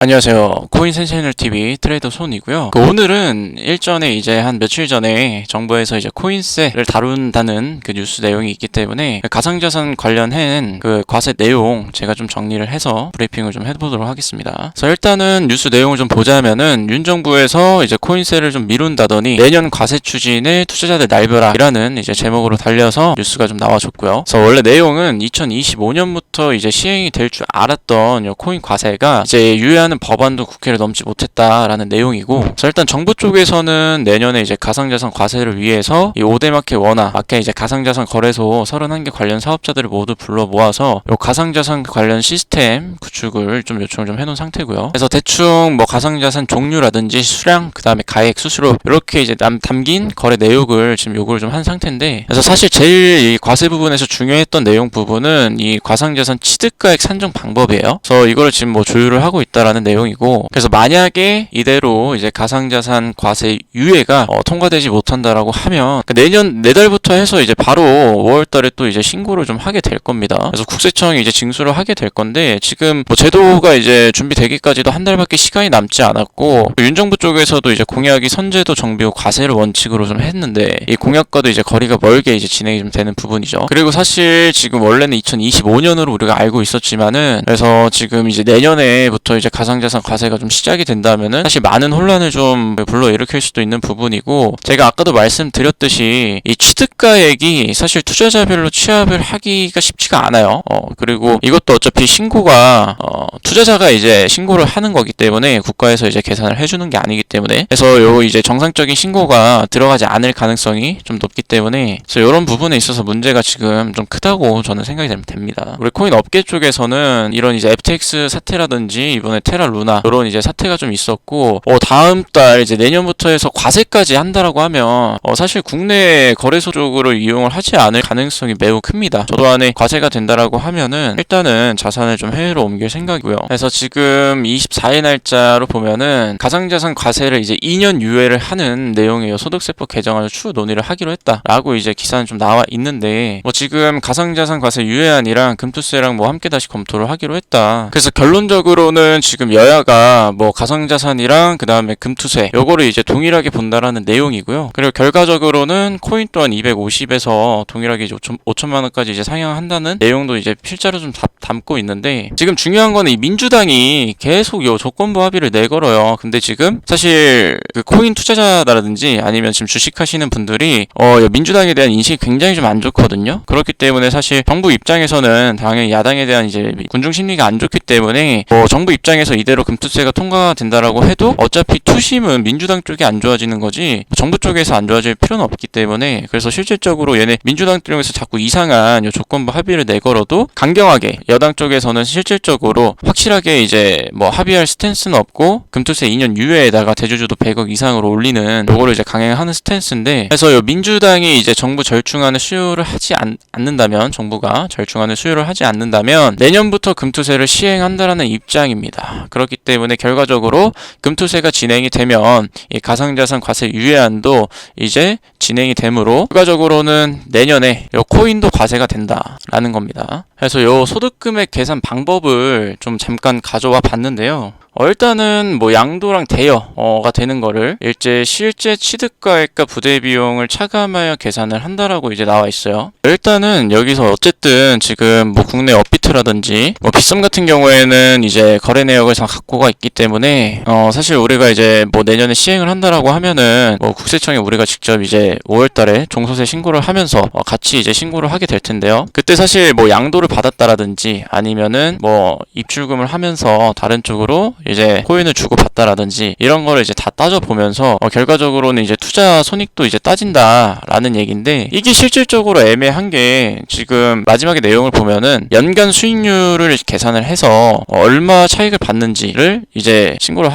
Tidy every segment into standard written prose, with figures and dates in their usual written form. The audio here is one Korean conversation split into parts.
안녕하세요. 코인 센세이널 TV 트레이더 손이고요. 오늘은 일전에 이제 한 며칠 전에 정부에서 이제 코인세를 다룬다는 그 뉴스 내용이 있기 때문에 가상자산 관련한 그 과세 내용 제가 좀 정리를 해서 브리핑을 좀 해보도록 하겠습니다. 그래서 일단은 뉴스 내용을 좀 보자면은 윤 정부에서 이제 코인세를 좀 미룬다더니 내년 과세 추진에 투자자들 날벼락이라는 이제 제목으로 달려서 뉴스가 좀 나와줬고요. 그래서 원래 내용은 2025년부터 이제 시행이 될 줄 알았던 이 코인 과세가 이제 유예하는 법안도 국회를 넘지 못했다라는 내용이고, 그래서 일단 정부 쪽에서는 내년에 이제 가상자산 과세를 위해서 이 5대 마켓 원화, 마켓 이제 가상자산 거래소 31개 관련 사업자들을 모두 불러 모아서 이 가상자산 관련 시스템 구축을 좀 요청을 좀 해놓은 상태고요. 그래서 대충 뭐 가상자산 종류라든지 수량, 그 다음에 가액, 수수료 이렇게 이제 담긴 거래 내역을 지금 요구를 좀 한 상태인데, 그래서 사실 제일 이 과세 부분에서 중요했던 내용 부분은 이 가상자산 취득가액 산정 방법이에요. 그래서 이거를 지금 뭐 조율을 하고 있다라는 내용이고, 그래서 만약에 이대로 이제 가상자산 과세 유예가 통과되지 못한다라고 하면 내년 내달부터 해서 이제 바로 5월달에 또 이제 신고를 좀 하게 될 겁니다. 그래서 국세청이 이제 징수를 하게 될 건데, 지금 뭐 제도가 이제 준비되기까지도 한 달밖에 시간이 남지 않았고, 윤 정부 쪽에서도 이제 공약이 선제도 정비후 과세를 원칙으로 좀 했는데, 이 공약과도 이제 거리가 멀게 이제 진행이 좀 되는 부분이죠. 그리고 사실 지금 원래는 2025년으로 우리가 알고 있었지만은, 그래서 지금 이제 내년에부터 이제 가상자산 과세가 좀 시작이 된다면은 사실 많은 혼란을 좀 불러일으킬 수도 있는 부분이고, 제가 아까도 말씀드렸듯이 이 취득가액이 사실 투자자별로 취합을 하기가 쉽지가 않아요. 그리고 이것도 어차피 신고가 투자자가 이제 신고를 하는 거기 때문에 국가에서 이제 계산을 해주는 게 아니기 때문에, 그래서 요 이제 정상적인 신고가 들어가지 않을 가능성이 좀 높기 때문에, 그래서 이런 부분에 있어서 문제가 지금 좀 크다고 저는 생각이 됩니다. 우리 코인 업계 쪽에서는 이런 이제 FTX 사태라든지 이번에 테라 루나 이런 이제 사태가 좀 있었고, 다음 달 이제 내년부터 해서 과세까지 한다라고 하면 사실 국내 거래소 쪽으로 이용을 하지 않을 가능성이 매우 큽니다. 저도 안에 과세가 된다라고 하면은 일단은 자산을 좀 해외로 옮길 생각이고요. 그래서 지금 24일 날짜로 보면은 가상자산 과세를 이제 2년 유예를 하는 내용이에요. 소득세법 개정안을 추후 논의를 하기로 했다라고 이제 기사는 좀 나와 있는데, 뭐 지금 가상자산 과세 유예안이랑 금투세랑 뭐 함께 다시 검토를 하기로 했다. 그래서 결론적으로는 지금 여야가 뭐 가상자산이랑 그 다음에 금투세 요거를 이제 동일하게 본다라는 내용이고요. 그리고 결과적으로는 코인 또한 250에서 동일하게 이제 5천만 원까지 이제 상향한다는 내용도 이제 필자로 좀 담고 있는데, 지금 중요한 거는 이 민주당이 계속 요 조건부 합의를 내걸어요. 근데 지금 사실 그 코인 투자자라든지 아니면 지금 주식하시는 분들이 민주당에 대한 인식이 굉장히 좀 안 좋거든요. 그렇기 때문에 사실 정부 입장에서는 당연히 야당에 대한 이제 군중 심리가 안 좋기 때문에 정부 입장에서 이대로 금투세가 통과된다라고 해도 어차피 투심은 민주당 쪽이 안 좋아지는 거지 정부 쪽에서 안 좋아질 필요는 없기 때문에, 그래서 실질적으로 얘네 민주당 쪽에서 자꾸 이상한 요 조건부 합의를 내걸어도 강경하게 여당 쪽에서는 실질적으로 확실하게 이제 뭐 합의할 스탠스는 없고 금투세 2년 유예에다가 대주주도 100억 이상으로 올리는 요거를 이제 강행하는 스탠스인데, 그래서 요 민주당이 이제 정부 절충안을 수요를 하지 않는다면, 정부가 절충안을 수요를 하지 않는다면 내년부터 금투세를 시행한다라는 입장입니다. 그렇기 때문에 결과적으로 금투세가 진행이 되면 이 가상자산 과세 유예안도 이제 진행이 되므로 결과적으로는 내년에 요 코인도 과세가 된다라는 겁니다. 그래서 요 소득금액 계산 방법을 좀 잠깐 가져와 봤는데요. 일단은 뭐 양도랑 대여가 되는 거를 실제 취득가액과 부대 비용을 차감하여 계산을 한다라고 이제 나와 있어요. 일단은 여기서 어쨌든 지금 뭐 국내 업비트라든지 뭐 빗썸 같은 경우에는 이제 거래 내역을 다 갖고가 있기 때문에 사실 우리가 이제 뭐 내년에 시행을 한다라고 하면은 뭐 국세청에 우리가 직접 이제 5월달에 종소세 신고를 하면서 같이 이제 신고를 하게 될 텐데요. 그때 사실 뭐 양도를 받았다라든지 아니면은 뭐 입출금을 하면서 다른 쪽으로 이제 코인을 주고 받다라든지 이런 거를 이제 다 따져보면서 결과적으로는 이제 투자 손익도 이제 따진다라는 얘기인데, 이게 실질적으로 애매한 게 지금 마지막에 내용을 보면은 연간 수익률을 계산을 해서 얼마 차익을 받는지를 이제 신고를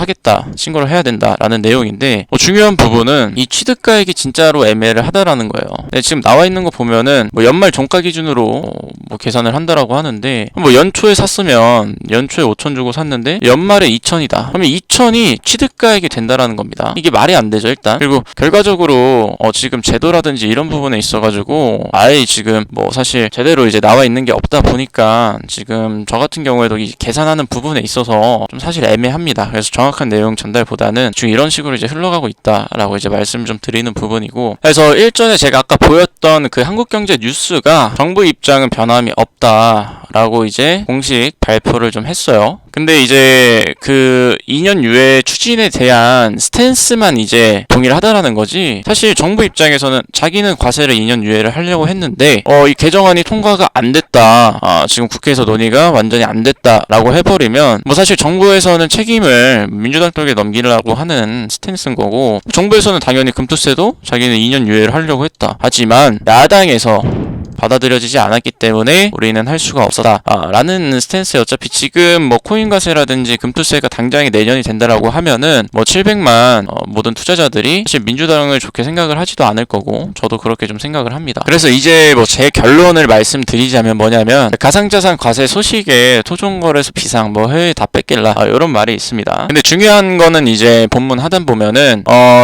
해야 된다라는 내용인데, 중요한 부분은 이 취득가액이 진짜로 애매를 하다라는 거예요. 근데 지금 나와 있는 거 보면은 뭐 연말 종가 기준으로 뭐 계산을 한다라고 하는데, 뭐 연초에 샀으면 연초에 5천 주고 샀는데 연말에 2천이다. 그러면 2천 5천이 취득가액이 된다라는 겁니다. 이게 말이 안 되죠, 일단. 그리고 결과적으로 지금 제도라든지 이런 부분에 있어가지고 아예 지금 뭐 사실 제대로 이제 나와 있는 게 없다 보니까 지금 저 같은 경우에도 이 계산하는 부분에 있어서 좀 사실 애매합니다. 그래서 정확한 내용 전달보다는 지금 이런 식으로 이제 흘러가고 있다라고 이제 말씀 좀 드리는 부분이고, 그래서 일전에 제가 아까 보였던 그 한국경제 뉴스가 정부 입장은 변함이 없다라고 이제 공식 발표를 좀 했어요. 근데 이제 그 2년 유예 추진에 대한 스탠스만 이제 동의를 하다라는 거지, 사실 정부 입장에서는 자기는 과세를 2년 유예를 하려고 했는데 이 개정안이 통과가 안 됐다, 지금 국회에서 논의가 완전히 안 됐다라고 해버리면 뭐 사실 정부에서는 책임을 민주당 쪽에 넘기려고 하는 스탠스인 거고, 정부에서는 당연히 금투세도 자기는 2년 유예를 하려고 했다. 하지만 야당에서 받아들여지지 않았기 때문에 우리는 할 수가 없었다 라는 스탠스에, 어차피 지금 뭐 코인과세라든지 금투세가 당장에 내년이 된다라고 하면은 뭐 700만 모든 투자자들이 사실 민주당을 좋게 생각을 하지도 않을 거고, 저도 그렇게 좀 생각을 합니다. 그래서 이제 뭐 제 결론을 말씀드리자면 뭐냐면, 가상자산 과세 소식에 토종거래소 비상 뭐 해외 다 뺏길라 이런 말이 있습니다. 근데 중요한 거는 이제 본문 하단 보면은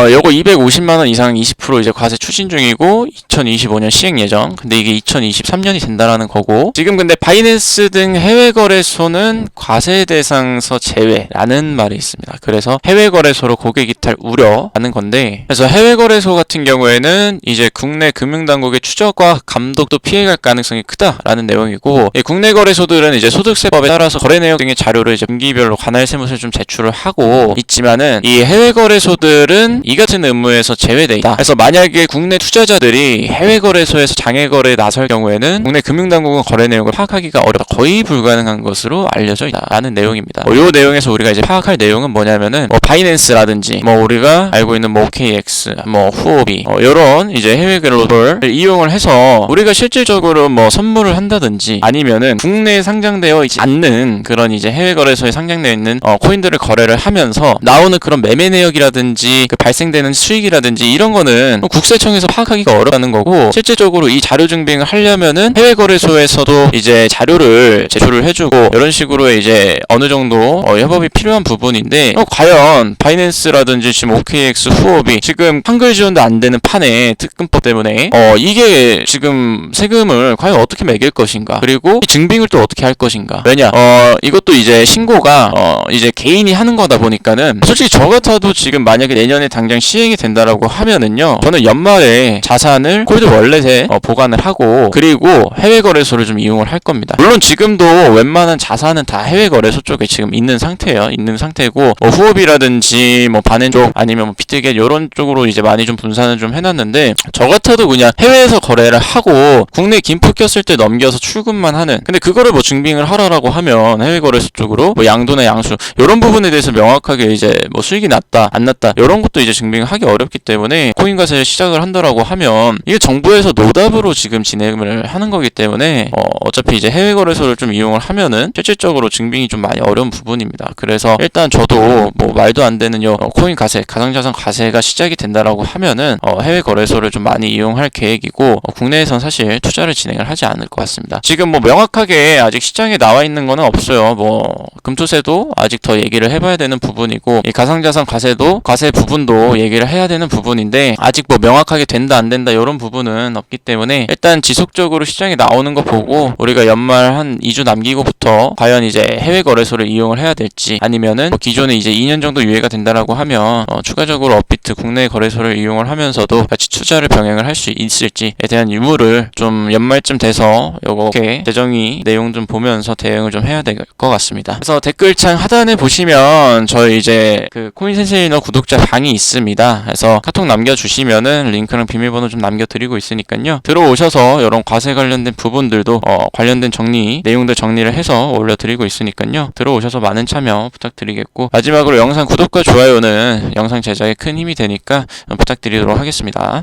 요거 250만원 이상 20% 이제 과세 추진 중이고 2025년 시행 예정. 근데 이게 2023년이 된다라는 거고, 지금 근데 바이낸스 등 해외 거래소는 과세 대상서 제외라는 말이 있습니다. 그래서 해외 거래소로 고객 이탈 우려라는 건데, 그래서 해외 거래소 같은 경우에는 이제 국내 금융당국의 추적과 감독도 피해갈 가능성이 크다라는 내용이고, 국내 거래소들은 이제 소득세법에 따라서 거래 내역 등의 자료를 이제 분기별로 관할 세무서에 좀 제출을 하고 있지만은, 이 해외 거래소들은 이 같은 의무에서 제외돼 있다. 그래서 만약에 국내 투자자들이 해외 거래소에서 장외 거래에 나설 경우에는 국내 금융당국은 거래 내용을 파악하기가 어렵다, 거의 불가능한 것으로 알려져 있다라는 내용입니다. 이 내용에서 우리가 이제 파악할 내용은 뭐냐면은 바이낸스라든지 우리가 알고 있는 OKX, 후오비 이런 이제 해외 거래소를 이용을 해서 우리가 실질적으로 선물을 한다든지 아니면은 국내에 상장되어 있지 않는 그런 이제 해외 거래소에 상장되어 있는 코인들을 거래를 하면서 나오는 그런 매매 내역이라든지 그 발생되는 수익이라든지 이런 거는 국세청에서 파악하기가 어렵다는 거고, 실질적으로 이 자료 증빙을 하려면은 해외 거래소에서도 이제 자료를 제출을 해주고 이런 식으로 이제 어느 정도 협업이 필요한 부분인데, 과연 바이낸스라든지 지금 OKX, 후오비 지금 한글 지원도 안 되는 판에 특근법 때문에 이게 지금 세금을 과연 어떻게 매길 것인가, 그리고 이 증빙을 또 어떻게 할 것인가. 왜냐 이것도 이제 신고가 이제 개인이 하는 거다 보니까는, 솔직히 저 같아도 지금 만약에 내년에 당장 시행이 된다라고 하면은요, 저는 연말에 자산을 콜드 월렛에 보관을 하고 그리고 해외 거래소를 좀 이용을 할 겁니다. 물론 지금도 웬만한 자산은 다 해외 거래소 쪽에 지금 있는 상태예요. 있는 상태고 후오비라든지 바넨 쪽 아니면 비트겟 이런 쪽으로 이제 많이 좀 분산을 좀 해놨는데, 저 같아도 그냥 해외에서 거래를 하고 국내 김포 꼈을 때 넘겨서 출금만 하는, 근데 그거를 증빙을 하라라고 하면 해외 거래소 쪽으로 양도나 양수 이런 부분에 대해서 명확하게 이제 수익이 났다 안 났다 이런 것도 이제 증빙을 하기 어렵기 때문에, 코인과세를 시작을 한다라고 하면 이게 정부에서 노답으로 지금 진행을 하는 거기 때문에 어차피 이제 해외 거래소를 좀 이용을 하면은 실질적으로 증빙이 좀 많이 어려운 부분입니다. 그래서 일단 저도 말도 안 되는 코인 과세, 가상자산 과세가 시작이 된다라고 하면은 해외 거래소를 좀 많이 이용할 계획이고, 국내에선 사실 투자를 진행을 하지 않을 것 같습니다. 지금 명확하게 아직 시장에 나와 있는 거는 없어요. 금투세도 아직 더 얘기를 해봐야 되는 부분이고, 이 가상자산 과세도 과세 부분도 얘기를 해야 되는 부분인데, 아직 명확하게 된다 안 된다 이런 부분은 없기 때문에 일단 지속적으로 시장에 나오는 거 보고 우리가 연말 한 2주 남기고부터 과연 이제 해외 거래소를 이용을 해야 될지, 아니면은 기존에 이제 2년 정도 유예가 된다라고 하면 추가적으로 업비트 국내 거래소를 이용을 하면서도 같이 투자를 병행을 할 수 있을지에 대한 유무를 좀 연말쯤 돼서 요렇게 재정의 내용 좀 보면서 대응을 좀 해야 될 것 같습니다. 그래서 댓글창 하단에 보시면 저희 이제 그 코인센세이너 구독자 방이 있습니다. 그래서 카톡 남겨주시면은 링크랑 비밀번호 좀 남겨드리고 있으니까요, 들어오셔서 이런 과세 관련된 부분들도 관련된 내용들 정리를 해서 올려드리고 있으니까요, 들어오셔서 많은 참여 부탁드리겠고, 마지막으로 영상 구독과 좋아요는 영상 제작에 큰 힘이 되니까 부탁드리도록 하겠습니다.